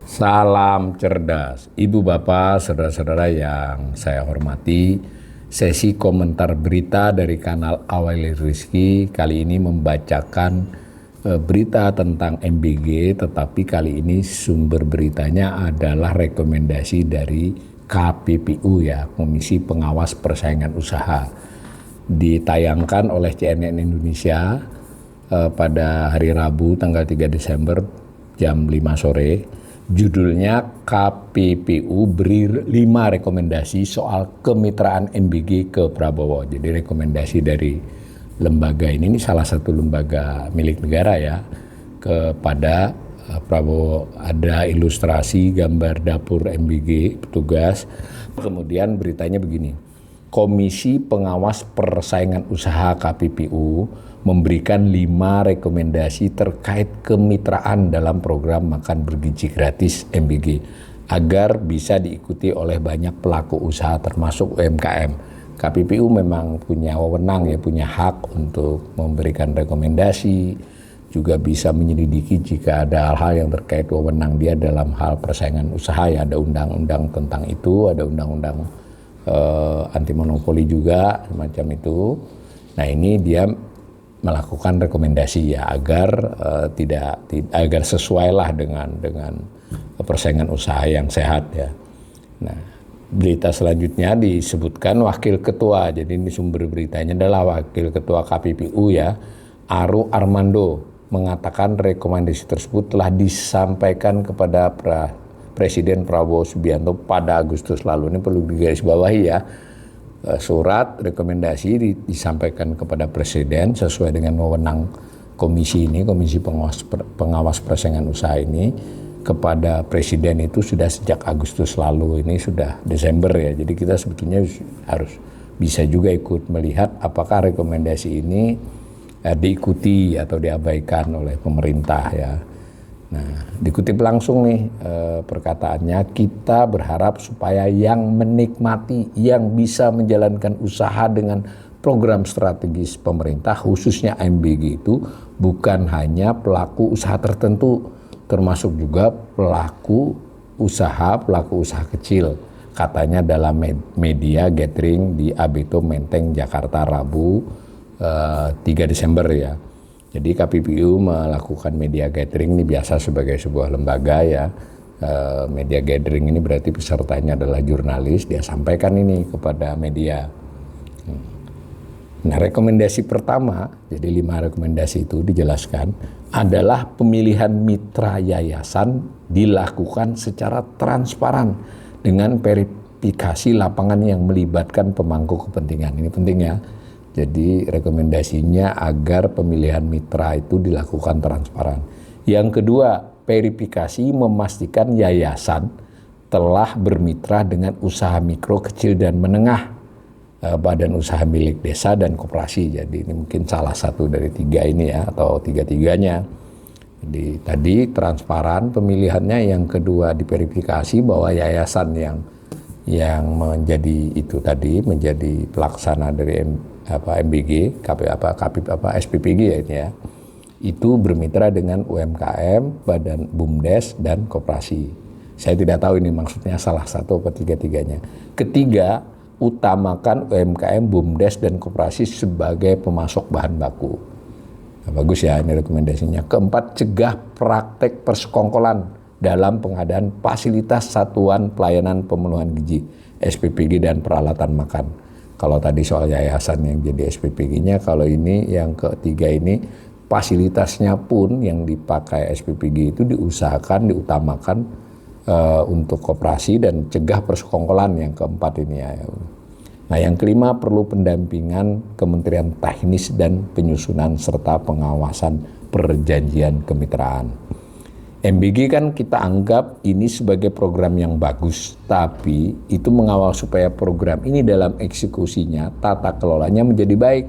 Salam cerdas, Ibu Bapak, saudara-saudara yang saya hormati. Sesi komentar berita dari kanal Awali Rizki kali ini membacakan berita tentang MBG, tetapi kali ini sumber beritanya adalah rekomendasi dari KPPU ya, Komisi Pengawas Persaingan Usaha. Ditayangkan oleh CNN Indonesia pada hari Rabu tanggal 3 Desember jam 5 sore. Judulnya KPPU beri 5 rekomendasi soal kemitraan MBG ke Prabowo. Jadi rekomendasi dari lembaga ini salah satu lembaga milik negara ya, kepada Prabowo. Ada ilustrasi gambar dapur MBG petugas. Kemudian beritanya begini. Komisi Pengawas Persaingan Usaha KPPU memberikan 5 rekomendasi terkait kemitraan dalam program makan bergizi gratis MBG agar bisa diikuti oleh banyak pelaku usaha termasuk UMKM. KPPU memang punya wewenang ya, punya hak untuk memberikan rekomendasi, juga bisa menyelidiki jika ada hal-hal yang terkait wewenang dia dalam hal persaingan usaha ya, ada undang-undang tentang itu, ada undang-undang anti monopoli juga semacam itu. Nah ini dia melakukan rekomendasi ya agar agar sesuailah dengan persaingan usaha yang sehat ya. Nah, berita selanjutnya disebutkan Wakil Ketua, jadi ini sumber beritanya adalah Wakil Ketua KPPU ya, Aru Armando, mengatakan rekomendasi tersebut telah disampaikan kepada Presiden Prabowo Subianto pada Agustus lalu. Ini perlu digarisbawahi ya. Surat rekomendasi disampaikan kepada Presiden sesuai dengan wewenang komisi ini, Komisi Pengawas Persaingan Usaha ini, kepada Presiden itu sudah sejak Agustus lalu, ini sudah Desember ya. Jadi kita sebetulnya harus bisa juga ikut melihat apakah rekomendasi ini diikuti atau diabaikan oleh pemerintah ya. Nah, dikutip langsung nih perkataannya, kita berharap supaya yang menikmati, yang bisa menjalankan usaha dengan program strategis pemerintah, khususnya MBG itu bukan hanya pelaku usaha tertentu, termasuk juga pelaku usaha kecil, katanya dalam media gathering di Abeto Menteng, Jakarta, Rabu 3 Desember ya. Jadi KPPU melakukan media gathering ini biasa sebagai sebuah lembaga ya. Media gathering ini berarti pesertanya adalah jurnalis, dia sampaikan ini kepada media. Nah, rekomendasi pertama, jadi 5 rekomendasi itu dijelaskan, adalah pemilihan mitra yayasan dilakukan secara transparan dengan verifikasi lapangan yang melibatkan pemangku kepentingan. Ini penting ya. Jadi rekomendasinya agar pemilihan mitra itu dilakukan transparan. Yang kedua, verifikasi memastikan yayasan telah bermitra dengan usaha mikro, kecil, dan menengah, badan usaha milik desa dan koperasi. Jadi ini mungkin salah satu dari 3 ini ya, atau 3-tiganya. Jadi tadi transparan pemilihannya, yang kedua diverifikasi bahwa yayasan yang menjadi itu tadi menjadi pelaksana dari MBG, SPPG ya ini ya, itu bermitra dengan UMKM, badan BUMDes, dan koperasi. Saya tidak tahu ini maksudnya salah satu atau 3-tiganya. Ketiga, utamakan UMKM, BUMDes, dan koperasi sebagai pemasok bahan baku. Nah, bagus ya ini rekomendasinya. Keempat, cegah praktek persekongkolan dalam pengadaan fasilitas satuan pelayanan pemenuhan gizi, SPPG, dan peralatan makan. Kalau tadi soal yayasan yang jadi SPPG-nya, kalau ini yang ketiga ini fasilitasnya pun yang dipakai SPPG itu diusahakan, diutamakan untuk koperasi, dan cegah persekongkolan yang keempat ini ya. Nah, yang kelima, perlu pendampingan Kementerian Teknis dan Penyusunan serta pengawasan perjanjian kemitraan. MBG kan kita anggap ini sebagai program yang bagus, tapi itu mengawal supaya program ini dalam eksekusinya, tata kelolanya menjadi baik.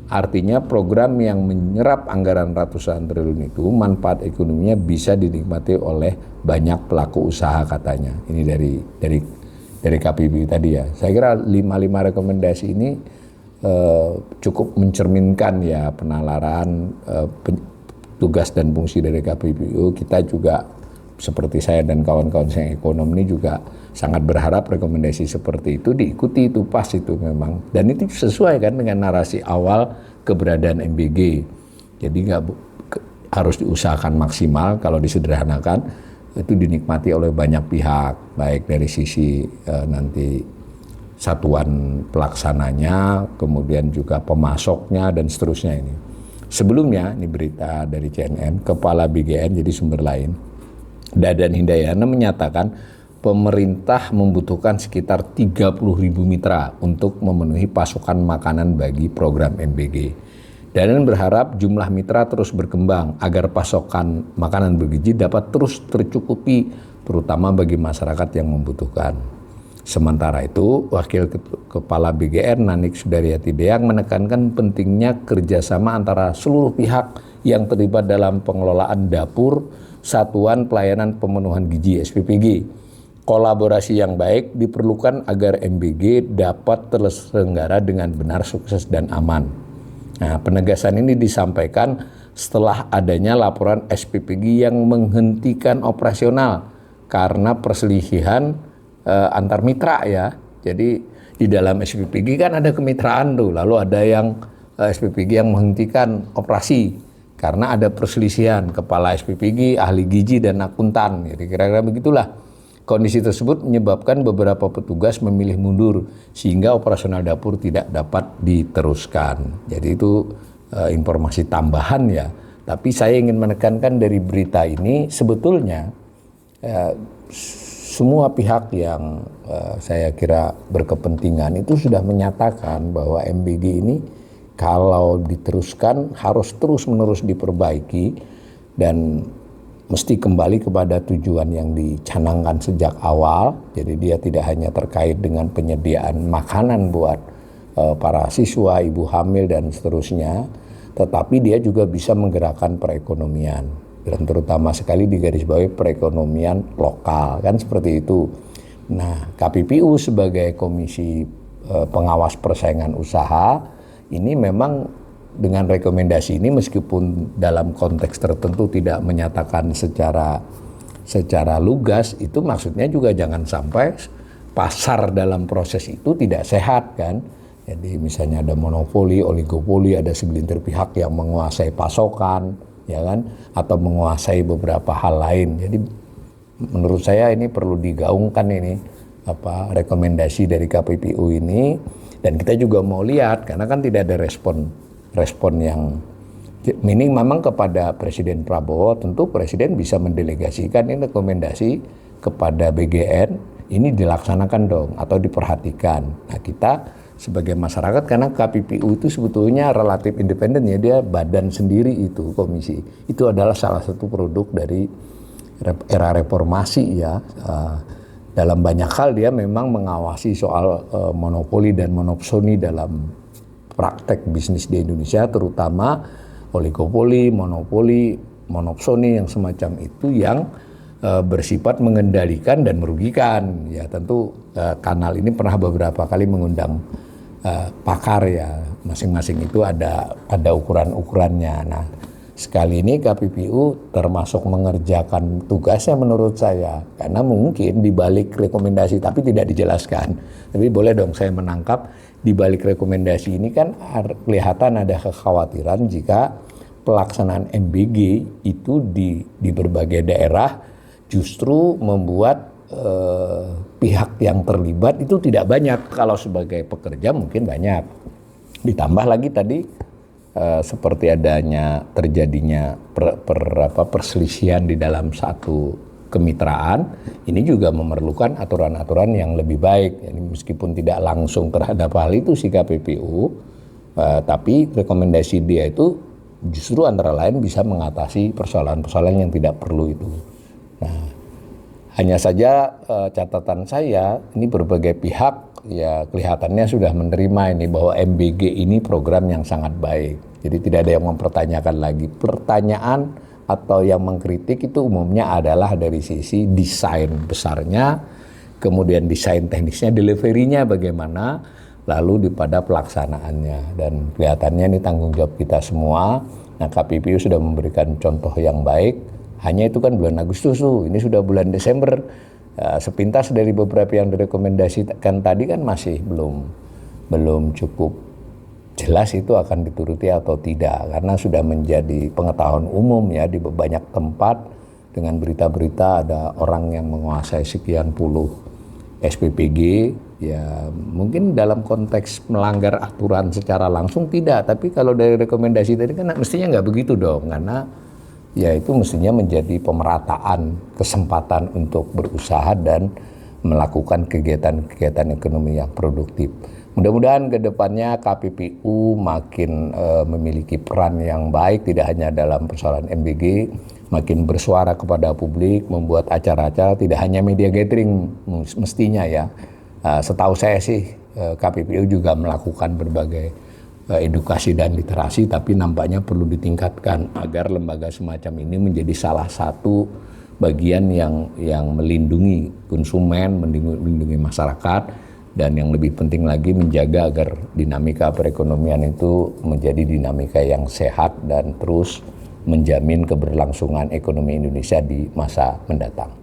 Artinya program yang menyerap anggaran ratusan triliun itu manfaat ekonominya bisa dinikmati oleh banyak pelaku usaha katanya. Ini dari KPPU tadi ya. Saya kira 5 rekomendasi ini cukup mencerminkan ya penalaran tugas dan fungsi dari KPPU. Kita juga seperti saya dan kawan-kawan saya yang ekonom ini juga sangat berharap rekomendasi seperti itu diikuti, itu pas itu memang, dan itu sesuai kan dengan narasi awal keberadaan MBG. Jadi nggak harus diusahakan maksimal. Kalau disederhanakan itu dinikmati oleh banyak pihak, baik dari sisi nanti satuan pelaksananya, kemudian juga pemasoknya dan seterusnya. Ini sebelumnya, ini berita dari CNN, Kepala BGN, jadi sumber lain, Dadan Hindayana menyatakan pemerintah membutuhkan sekitar 30.000 mitra untuk memenuhi pasokan makanan bagi program MBG. Dadan berharap jumlah mitra terus berkembang agar pasokan makanan bergizi dapat terus tercukupi, terutama bagi masyarakat yang membutuhkan. Sementara itu, Wakil Kepala BGN Nanik Sudaryati Deang menekankan pentingnya kerjasama antara seluruh pihak yang terlibat dalam pengelolaan dapur Satuan Pelayanan Pemenuhan Gizi SPPG. Kolaborasi yang baik diperlukan agar MBG dapat terselenggara dengan benar, sukses, dan aman. Nah, penegasan ini disampaikan setelah adanya laporan SPPG yang menghentikan operasional karena perselisihan antar mitra ya. Jadi di dalam SPPG kan ada kemitraan tuh, lalu ada yang SPPG yang menghentikan operasi karena ada perselisihan kepala SPPG, ahli gizi dan akuntan. Jadi kira-kira begitulah. Kondisi tersebut menyebabkan beberapa petugas memilih mundur sehingga operasional dapur tidak dapat diteruskan. Jadi itu informasi tambahan ya. Tapi saya ingin menekankan dari berita ini sebetulnya semua pihak yang saya kira berkepentingan itu sudah menyatakan bahwa MBG ini kalau diteruskan harus terus-menerus diperbaiki dan mesti kembali kepada tujuan yang dicanangkan sejak awal. Jadi dia tidak hanya terkait dengan penyediaan makanan buat para siswa, ibu hamil dan seterusnya, tetapi dia juga bisa menggerakkan perekonomian. Dan terutama sekali digarisbawahi perekonomian lokal, kan seperti itu. Nah, KPPU sebagai Komisi Pengawas Persaingan Usaha ini memang dengan rekomendasi ini meskipun dalam konteks tertentu tidak menyatakan secara lugas, itu maksudnya juga jangan sampai pasar dalam proses itu tidak sehat kan. Jadi misalnya ada monopoli, oligopoli, ada segelintir pihak yang menguasai pasokan, ya kan, atau menguasai beberapa hal lain. Jadi menurut saya ini perlu digaungkan ini rekomendasi dari KPPU ini, dan kita juga mau lihat karena kan tidak ada respon yang minim memang kepada Presiden Prabowo. Tentu Presiden bisa mendelegasikan ini rekomendasi kepada BGN, ini dilaksanakan dong atau diperhatikan. Nah, kita sebagai masyarakat, karena KPPU itu sebetulnya relatif independen ya, dia badan sendiri itu, komisi. Itu adalah salah satu produk dari era reformasi ya. Dalam banyak hal dia memang mengawasi soal monopoli dan monopsoni dalam praktek bisnis di Indonesia, terutama oligopoli, monopoli, monopsoni yang semacam itu yang bersifat mengendalikan dan merugikan. Ya tentu kanal ini pernah beberapa kali mengundang pakar ya, masing-masing itu ada ukuran-ukurannya. Nah, sekali ini KPPU termasuk mengerjakan tugasnya menurut saya, karena mungkin di balik rekomendasi tapi tidak dijelaskan. Tapi boleh dong saya menangkap di balik rekomendasi ini kan kelihatan ada kekhawatiran jika pelaksanaan MBG itu di berbagai daerah justru membuat pihak yang terlibat itu tidak banyak. Kalau sebagai pekerja mungkin banyak. Ditambah lagi tadi seperti terjadinya perselisihan di dalam satu kemitraan, ini juga memerlukan aturan-aturan yang lebih baik. Jadi meskipun tidak langsung terhadap hal itu si KPPU, tapi rekomendasi dia itu justru antara lain bisa mengatasi persoalan-persoalan yang tidak perlu itu. Nah, hanya saja catatan saya, ini berbagai pihak ya kelihatannya sudah menerima ini bahwa MBG ini program yang sangat baik. Jadi tidak ada yang mempertanyakan lagi. Pertanyaan atau yang mengkritik itu umumnya adalah dari sisi desain besarnya, kemudian desain teknisnya, delivery-nya bagaimana, lalu pada pelaksanaannya. Dan kelihatannya ini tanggung jawab kita semua. Nah, KPPU sudah memberikan contoh yang baik. Hanya itu kan bulan Agustus tuh, ini sudah bulan Desember. Sepintas dari beberapa yang direkomendasikan tadi kan masih belum cukup jelas itu akan dituruti atau tidak, karena sudah menjadi pengetahuan umum ya di banyak tempat dengan berita-berita ada orang yang menguasai sekian puluh SPPG. Ya mungkin dalam konteks melanggar aturan secara langsung tidak, tapi kalau dari rekomendasi tadi kan mestinya nggak begitu dong, karena ya itu mestinya menjadi pemerataan kesempatan untuk berusaha dan melakukan kegiatan-kegiatan ekonomi yang produktif. Mudah-mudahan ke depannya KPPU makin memiliki peran yang baik, tidak hanya dalam persoalan MBG, makin bersuara kepada publik, membuat acara-acara tidak hanya media gathering mestinya ya. Setahu saya sih KPPU juga melakukan berbagai edukasi dan literasi, tapi nampaknya perlu ditingkatkan agar lembaga semacam ini menjadi salah satu bagian yang melindungi konsumen, melindungi masyarakat, dan yang lebih penting lagi menjaga agar dinamika perekonomian itu menjadi dinamika yang sehat dan terus menjamin keberlangsungan ekonomi Indonesia di masa mendatang.